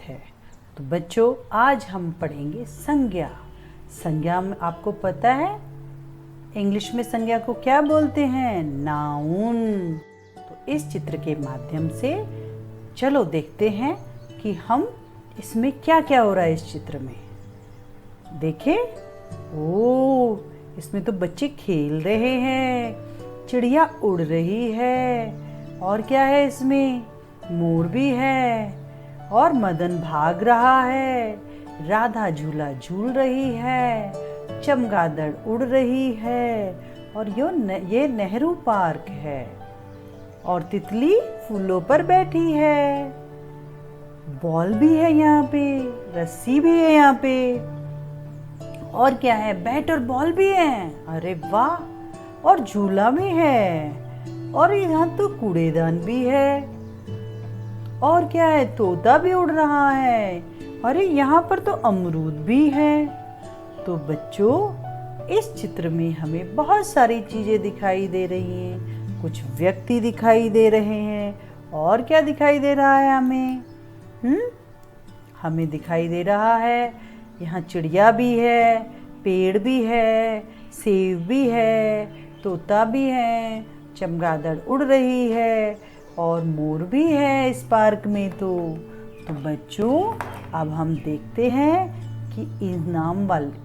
है। तो बच्चों आज हम पढ़ेंगे संज्ञा। संज्ञा में आपको पता है इंग्लिश में संज्ञा को क्या बोलते हैं? नाउन। तो इस चित्र के माध्यम से चलो देखते हैं कि हम इसमें क्या क्या हो रहा है इस चित्र में। देखें, ओ इसमें तो बच्चे खेल रहे हैं, चिड़िया उड़ रही है, और क्या है इसमें? मोर भी है, और मदन भाग रहा है, राधा झूला झूल रही है, चमगादड़ उड़ रही है, और ये नेहरू पार्क है, और तितली फूलों पर बैठी है, बॉल भी है यहाँ पे, रस्सी भी है यहाँ पे, और क्या है? बैट और बॉल भी है। अरे वाह! और झूला भी है, और यहाँ तो कूड़ेदान भी है, और क्या है? तोता भी उड़ रहा है। अरे यहाँ पर तो अमरूद भी है। तो बच्चों इस चित्र में हमें बहुत सारी चीजें दिखाई दे रही हैं, कुछ व्यक्ति दिखाई दे रहे हैं, और क्या दिखाई दे रहा है हमें? हमें दिखाई दे रहा है यहाँ चिड़िया भी है, पेड़ भी है, सेब भी है, तोता भी है, चमगादड़ उड़ रही है, और मोर भी है इस पार्क में। तो बच्चों अब हम देखते हैं कि इस नाम वाले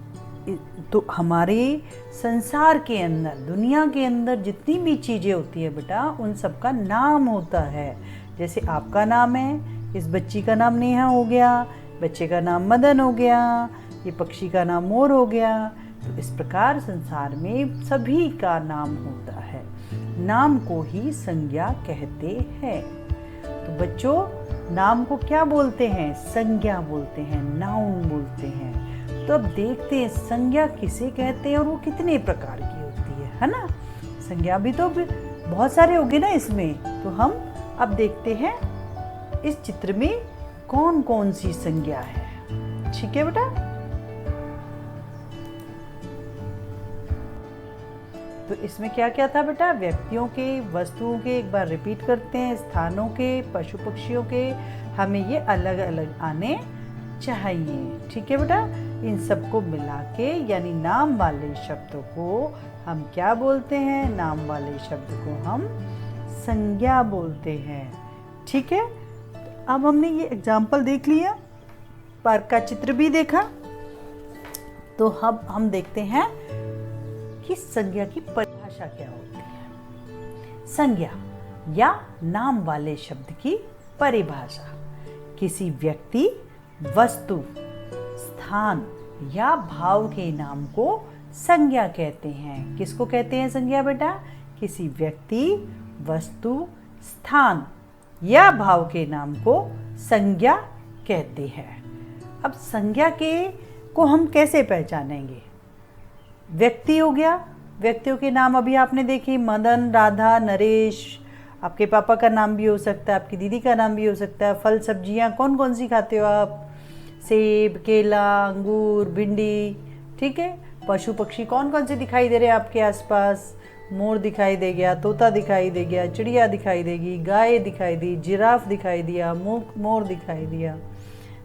तो हमारे संसार के अंदर, दुनिया के अंदर जितनी भी चीज़ें होती है बेटा, उन सब का नाम होता है। जैसे आपका नाम है, इस बच्ची का नाम नेहा हो गया, बच्चे का नाम मदन हो गया, ये पक्षी का नाम मोर हो गया। तो इस प्रकार संसार में सभी का नाम होता है। नाम को ही संज्ञा कहते हैं। तो बच्चों नाम को क्या बोलते हैं? संज्ञा बोलते हैं, नाउन बोलते हैं। तो अब देखते हैं संज्ञा किसे कहते हैं और वो कितने प्रकार की होती है ना? संज्ञा भी तो बहुत सारे होंगे ना इसमें। तो हम अब देखते हैं इस चित्र में कौन कौन सी संज्ञा है। ठीक है बेटा? तो इसमें क्या क्या था बेटा? व्यक्तियों के, वस्तुओं के, एक बार रिपीट करते हैं, स्थानों के, पशु पक्षियों के, हमें ये अलग अलग आने चाहिए। ठीक है बेटा? इन सबको मिला के यानी नाम वाले शब्दों को हम क्या बोलते हैं? नाम वाले शब्द को हम संज्ञा बोलते हैं। ठीक है? अब हमने ये एग्जाम्पल देख लिया, पार्क का चित्र भी देखा। तो अब हम देखते हैं कि संज्ञा की परिभाषा क्या होती है। संज्ञा या नाम वाले शब्द की परिभाषा किसी व्यक्ति, वस्तु, स्थान या भाव के नाम को संज्ञा कहते हैं। किसको कहते हैं संज्ञा बेटा? किसी व्यक्ति, वस्तु, स्थान या भाव के नाम को संज्ञा कहते हैं। अब संज्ञा को हम कैसे पहचानेंगे? व्यक्ति हो गया, व्यक्तियों के नाम अभी आपने देखे, मदन, राधा, नरेश। आपके पापा का नाम भी हो सकता है, आपकी दीदी का नाम भी हो सकता है। फल सब्जियां कौन कौन सी खाते हो आप? सेब, केला, अंगूर, भिंडी। ठीक है? पशु पक्षी कौन कौन से दिखाई दे रहे हैं आपके आसपास? मोर दिखाई दे गया, तोता दिखाई दे गया, चिड़िया दिखाई देगी, गाय दिखाई दी, जिराफ दिखाई दिया, मोर दिखाई दिया।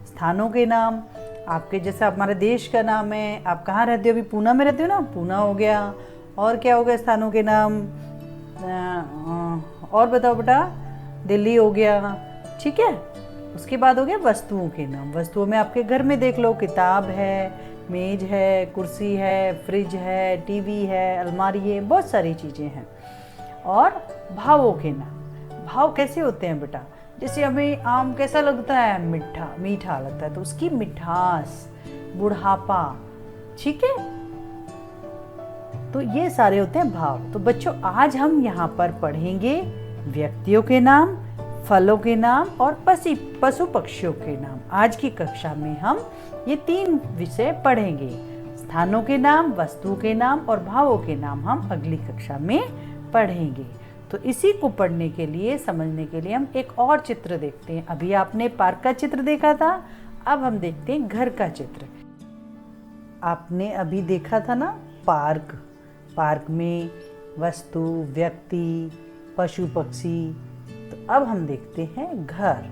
स्थानों के नाम आपके, जैसे हमारे देश का नाम है, आप कहाँ रहते हो? अभी पूना में रहते हो ना, पूना हो गया। और क्या हो गया स्थानों के नाम? और बताओ बेटा? दिल्ली हो गया। ठीक है? उसके बाद हो गया वस्तुओं के नाम। वस्तुओं में आपके घर में देख लो, किताब है, मेज है, कुर्सी है, फ्रिज है, टीवी है, अलमारी है, बहुत सारी चीज़ें हैं। और भावों के नाम। भाव कैसे होते हैं बेटा? जैसे हमें आम कैसा लगता है? मीठा लगता है, तो उसकी मिठास, बुढ़ापा। ठीक है? तो ये सारे होते हैं भाव। तो बच्चों आज हम यहाँ पर पढ़ेंगे व्यक्तियों के नाम, फलों के नाम और पशु पक्षियों के नाम। आज की कक्षा में हम ये 3 विषय पढ़ेंगे। स्थानों के नाम, वस्तुओं के नाम और भावों के नाम हम अगली कक्षा में पढ़ेंगे। तो इसी को पढ़ने के लिए, समझने के लिए हम एक और चित्र देखते हैं। अभी आपने पार्क का चित्र देखा था, अब हम देखते हैं घर का चित्र। आपने अभी देखा था ना पार्क। पार्क में वस्तु, व्यक्ति, पशु पक्षी। तो अब हम देखते हैं घर।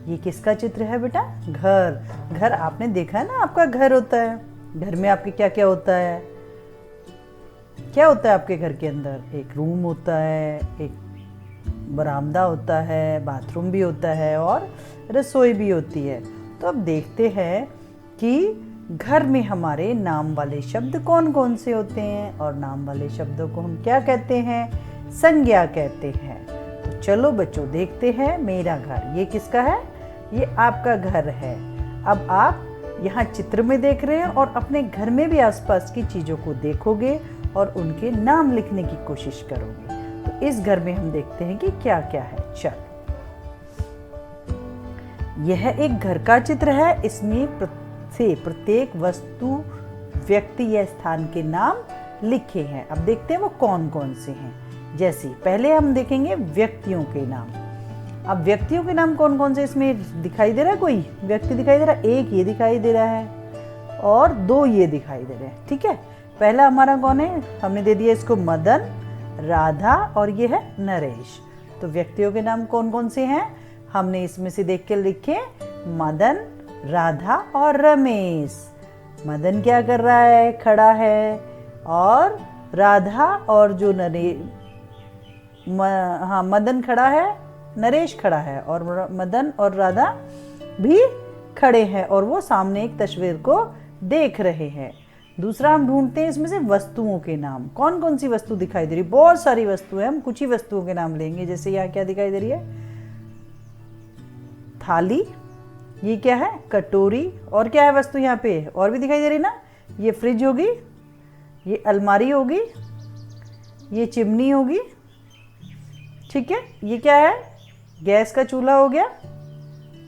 ये किसका चित्र है बेटा? घर। घर आपने देखा है ना, आपका घर होता है। घर में आपके क्या क्या होता है? क्या होता है आपके घर के अंदर? एक रूम होता है, एक बरामदा होता है, बाथरूम भी होता है और रसोई भी होती है। तो अब देखते हैं कि घर में हमारे नाम वाले शब्द कौन कौन से होते हैं और नाम वाले शब्दों को हम क्या कहते हैं? संज्ञा कहते हैं। तो चलो बच्चों देखते हैं। मेरा घर, ये किसका है? ये आपका घर है। अब आप यहाँ चित्र में देख रहे हैं और अपने घर में भी आसपास की चीज़ों को देखोगे और उनके नाम लिखने की कोशिश करोगे। तो इस घर में हम देखते हैं कि क्या क्या है। चलो, यह एक घर का चित्र है। इसमें प्रत्येक वस्तु, व्यक्ति या स्थान के नाम लिखे हैं। अब देखते हैं वो कौन कौन से हैं। जैसे पहले हम देखेंगे व्यक्तियों के नाम। अब व्यक्तियों के नाम कौन कौन से इसमें दिखाई दे रहा है? कोई व्यक्ति दिखाई दे रहा है? एक ये दिखाई दे रहा है और दो ये दिखाई दे रहे हैं। ठीक है, पहला हमारा कौन है? हमने दे दिया इसको मदन, राधा और ये है नरेश। तो व्यक्तियों के नाम कौन कौन से हैं? हमने इसमें से देख के लिखे मदन, राधा और रमेश। मदन क्या कर रहा है? खड़ा है। और राधा और जो मदन खड़ा है, नरेश खड़ा है और मदन और राधा भी खड़े हैं और वो सामने एक तस्वीर को देख रहे हैं। दूसरा हम ढूंढते हैं इसमें से वस्तुओं के नाम। कौन कौन सी वस्तु दिखाई दे रही? बहुत सारी वस्तुएं, हम कुछ ही वस्तुओं के नाम लेंगे। जैसे यहाँ क्या दिखाई दे रही है? थाली। ये क्या है? कटोरी। और क्या है वस्तु यहाँ पे? और भी दिखाई दे रही ना? ये फ्रिज होगी, ये अलमारी होगी, ये चिमनी होगी। ठीक है, ये क्या है? गैस का चूल्हा हो गया।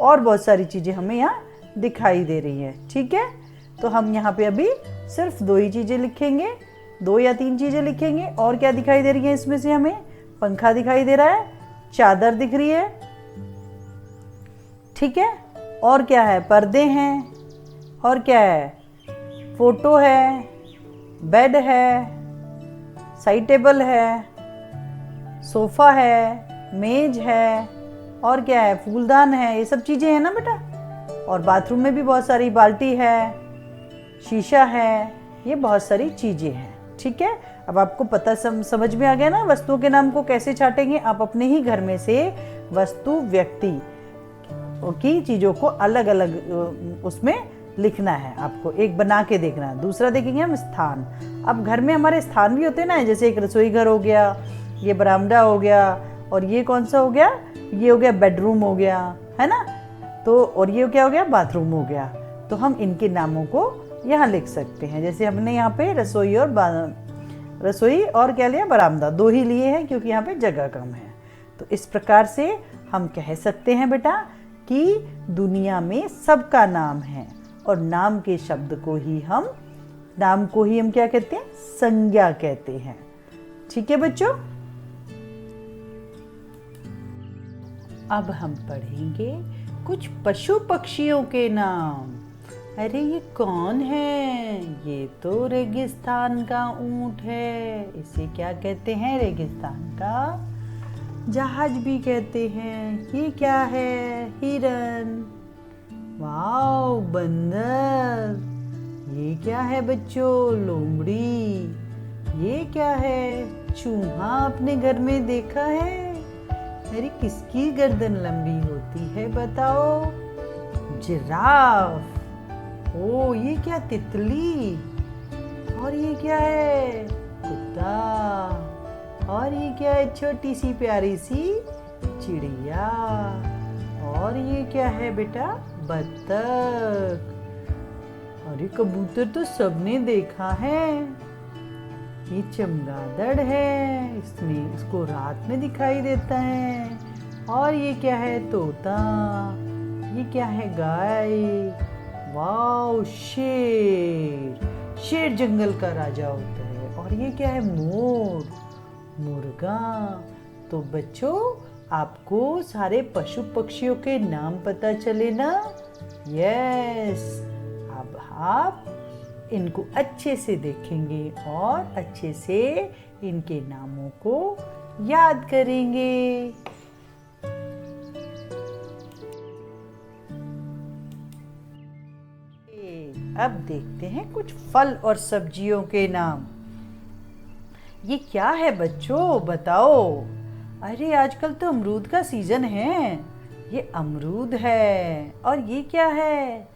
और बहुत सारी चीज़ें हमें यहाँ दिखाई दे रही हैं। ठीक है, तो हम यहाँ पे अभी सिर्फ दो ही चीज़ें लिखेंगे, 2 या 3 चीज़ें लिखेंगे। और क्या दिखाई दे रही है इसमें से? हमें पंखा दिखाई दे रहा है, चादर दिख रही है। ठीक है, और क्या है? पर्दे हैं। और क्या है? फोटो है, बेड है, साइड टेबल है, सोफा है, मेज है। और क्या है? फूलदान है। ये सब चीज़ें हैं ना बेटा। और बाथरूम में भी बहुत सारी बाल्टी है, शीशा है, ये बहुत सारी चीज़ें हैं। ठीक है, अब आपको पता समझ में आ गया ना वस्तुओं के नाम को कैसे छाटेंगे। आप अपने ही घर में से वस्तु, व्यक्ति की चीज़ों को अलग अलग उसमें लिखना है। आपको एक बना के देखना है। दूसरा देखेंगे हम स्थान। अब घर में हमारे स्थान भी होते हैं ना, जैसे एक रसोई घर हो गया, ये बरामदा हो गया और ये कौन सा हो गया? ये हो गया बेडरूम हो गया, है ना। तो और ये क्या हो गया? बाथरूम हो गया। तो हम इनके नामों को यहाँ लिख सकते हैं। जैसे हमने यहाँ पे रसोई और क्या लिया? बरामदा। 2 ही लिए हैं क्योंकि यहाँ पे जगह कम है। तो इस प्रकार से हम कह सकते हैं बेटा कि दुनिया में सबका नाम है और नाम के शब्द को ही हम क्या कहते हैं? संज्ञा कहते हैं। ठीक है बच्चों, अब हम पढ़ेंगे कुछ पशु पक्षियों के नाम। अरे ये कौन है? ये तो रेगिस्तान का ऊंट है। इसे क्या कहते हैं? रेगिस्तान का जहाज भी कहते हैं। ये क्या है? हिरन। वाओ, बंदर। ये क्या है बच्चों? लोमड़ी। ये क्या है? चूहा। आपने घर में देखा है? अरे किसकी गर्दन लंबी होती है बताओ? जिराफ। ओ, ये क्या? तितली। और ये क्या है? कुत्ता। और ये क्या है? छोटी सी प्यारी सी चिड़िया। और ये क्या है बेटा? बत्तख। अरे कबूतर तो सबने देखा है। ये चमगादड़ है, इसको रात में दिखाई देता है। और ये क्या है? तोता। ये क्या है? गाय। वाओ, शेर। शेर जंगल का राजा होता है। और ये क्या है? मोर। मुर्गा। तो बच्चों, आपको सारे पशु पक्षियों के नाम पता चले ना? यस। अब आप इनको अच्छे से देखेंगे और अच्छे से इनके नामों को याद करेंगे। अब देखते हैं कुछ फल और सब्जियों के नाम। ये क्या है बच्चों, बताओ। अरे आजकल तो अमरूद का सीजन है। ये अमरूद है। और ये क्या है?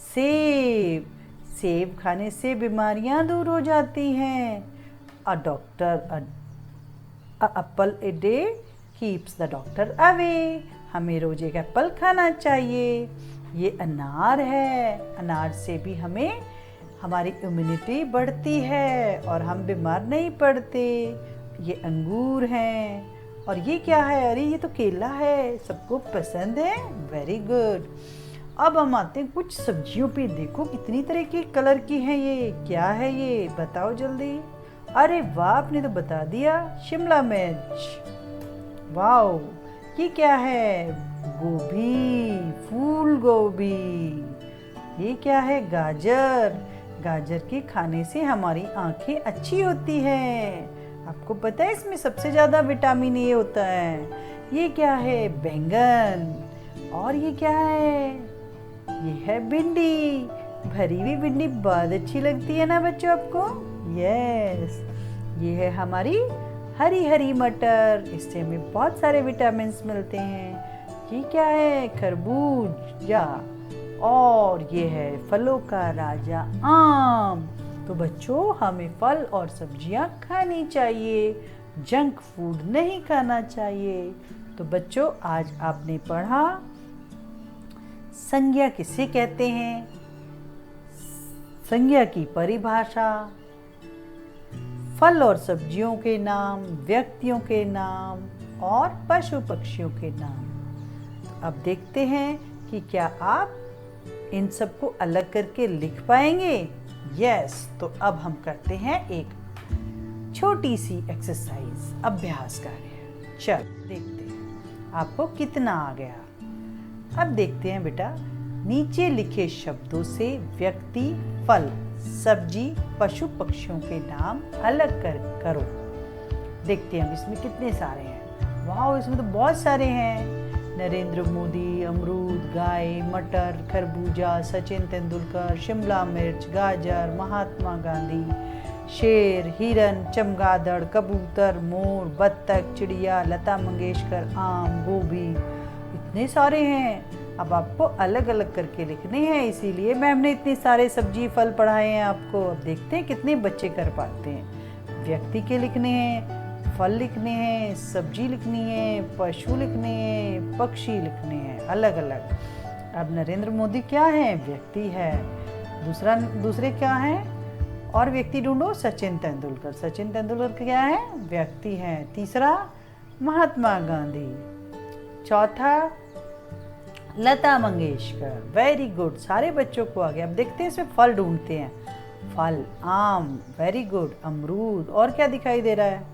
सेब। सेब खाने से बीमारियां दूर हो जाती हैं। A doctor Apple a day keeps the doctor away. हमें रोज एक एप्पल खाना चाहिए। ये अनार है। अनार से भी हमें हमारी इम्यूनिटी बढ़ती है और हम बीमार नहीं पड़ते। ये अंगूर हैं। और ये क्या है? अरे ये तो केला है। सबको पसंद है। Very good. अब हम आते हैं कुछ सब्जियों पे। देखो कितनी तरह की कलर की हैं ये। क्या है ये? बताओ जल्दी। अरे वाह, आपने तो बता दिया। शिमला मिर्च। वाओ। ये क्या है? गोभी, फूल गोभी। ये क्या है? गाजर। गाजर के खाने से हमारी आंखें अच्छी होती हैं। आपको पता है इसमें सबसे ज़्यादा विटामिन ए होता है। ये क्या है? बैंगन। और ये क्या है? ये है भिंडी। भरी हुई भिंडी बहुत अच्छी लगती है ना बच्चों आपको? यस। ये है हमारी हरी हरी मटर। इससे हमें बहुत सारे विटामिन मिलते हैं। ये क्या है? खरबूजा। और ये है फलों का राजा आम। तो बच्चों हमें फल और सब्जियां खानी चाहिए, जंक फूड नहीं खाना चाहिए। तो बच्चों आज आपने पढ़ा संज्ञा किसे कहते हैं, संज्ञा की परिभाषा, फल और सब्जियों के नाम, व्यक्तियों के नाम और पशु पक्षियों के नाम। तो अब देखते हैं कि क्या आप इन सबको अलग करके लिख पाएंगे। यस। तो अब हम करते हैं एक छोटी सी एक्सरसाइज, अभ्यास कार्य। चल देखते हैं आपको कितना आ गया। अब देखते हैं बेटा, नीचे लिखे शब्दों से व्यक्ति, फल, सब्जी, पशु पक्षियों के नाम अलग करो। देखते हैं अब इसमें कितने सारे हैं। वाह, इसमें तो बहुत सारे हैं। नरेंद्र मोदी, अमरूद, गाय, मटर, खरबूजा, सचिन तेंदुलकर, शिमला मिर्च, गाजर, महात्मा गांधी, शेर, हिरन, चमगादड़, कबूतर, मोर, बत्तख, चिड़िया, लता मंगेशकर, आम, गोभी। इतने सारे हैं। अब आपको अलग अलग करके लिखने हैं, इसीलिए मैम ने इतने सारे सब्जी फल पढ़ाए हैं आपको। अब देखते हैं कितने बच्चे कर पाते हैं। व्यक्ति के लिखने हैं, फल लिखने हैं, सब्जी लिखनी है, पशु लिखने हैं, पक्षी लिखने हैं, अलग अलग। अब नरेंद्र मोदी क्या है? व्यक्ति है। दूसरे क्या हैं? और व्यक्ति ढूंढो। सचिन तेंदुलकर। सचिन तेंदुलकर क्या है? व्यक्ति है। तीसरा महात्मा गांधी। चौथा लता मंगेशकर। वेरी गुड, सारे बच्चों को आ गया। अब देखते हैं इसमें फल ढूंढते हैं। फल आम, वेरी गुड। अमरूद। और क्या दिखाई दे रहा है?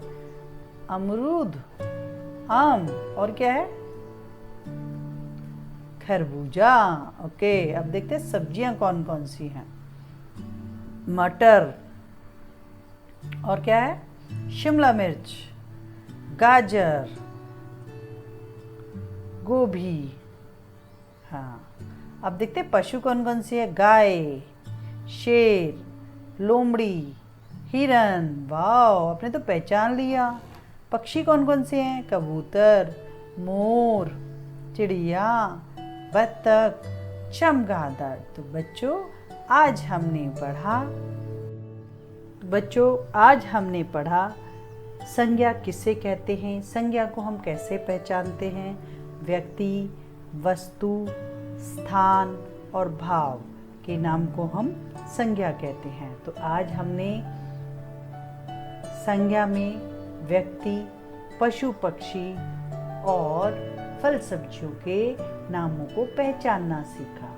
अमरूद, आम। और क्या है? खरबूजा। ओके। अब देखते हैं सब्जियां कौन कौन सी हैं। मटर। और क्या है? शिमला मिर्च, गाजर, गोभी। हाँ। अब देखते हैं पशु कौन कौन सी है। गाय, शेर, लोमड़ी, हिरन। वाह, आपने तो पहचान लिया। पक्षी कौन कौन से हैं? कबूतर, मोर, चिड़िया, बत्तख, चमगादड़। तो बच्चों आज हमने पढ़ा संज्ञा किसे कहते हैं, संज्ञा को हम कैसे पहचानते हैं। व्यक्ति, वस्तु, स्थान और भाव के नाम को हम संज्ञा कहते हैं। तो आज हमने संज्ञा में व्यक्ति, पशु पक्षी और फल सब्जियों के नामों को पहचानना सीखा।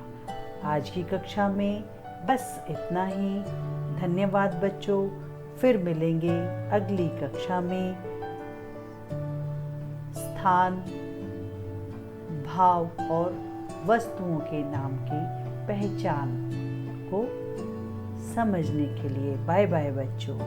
आज की कक्षा में बस इतना ही। धन्यवाद बच्चों। फिर मिलेंगे अगली कक्षा में। स्थान, भाव और वस्तुओं के नाम की पहचान को समझने के लिए। बाय बाय बच्चों।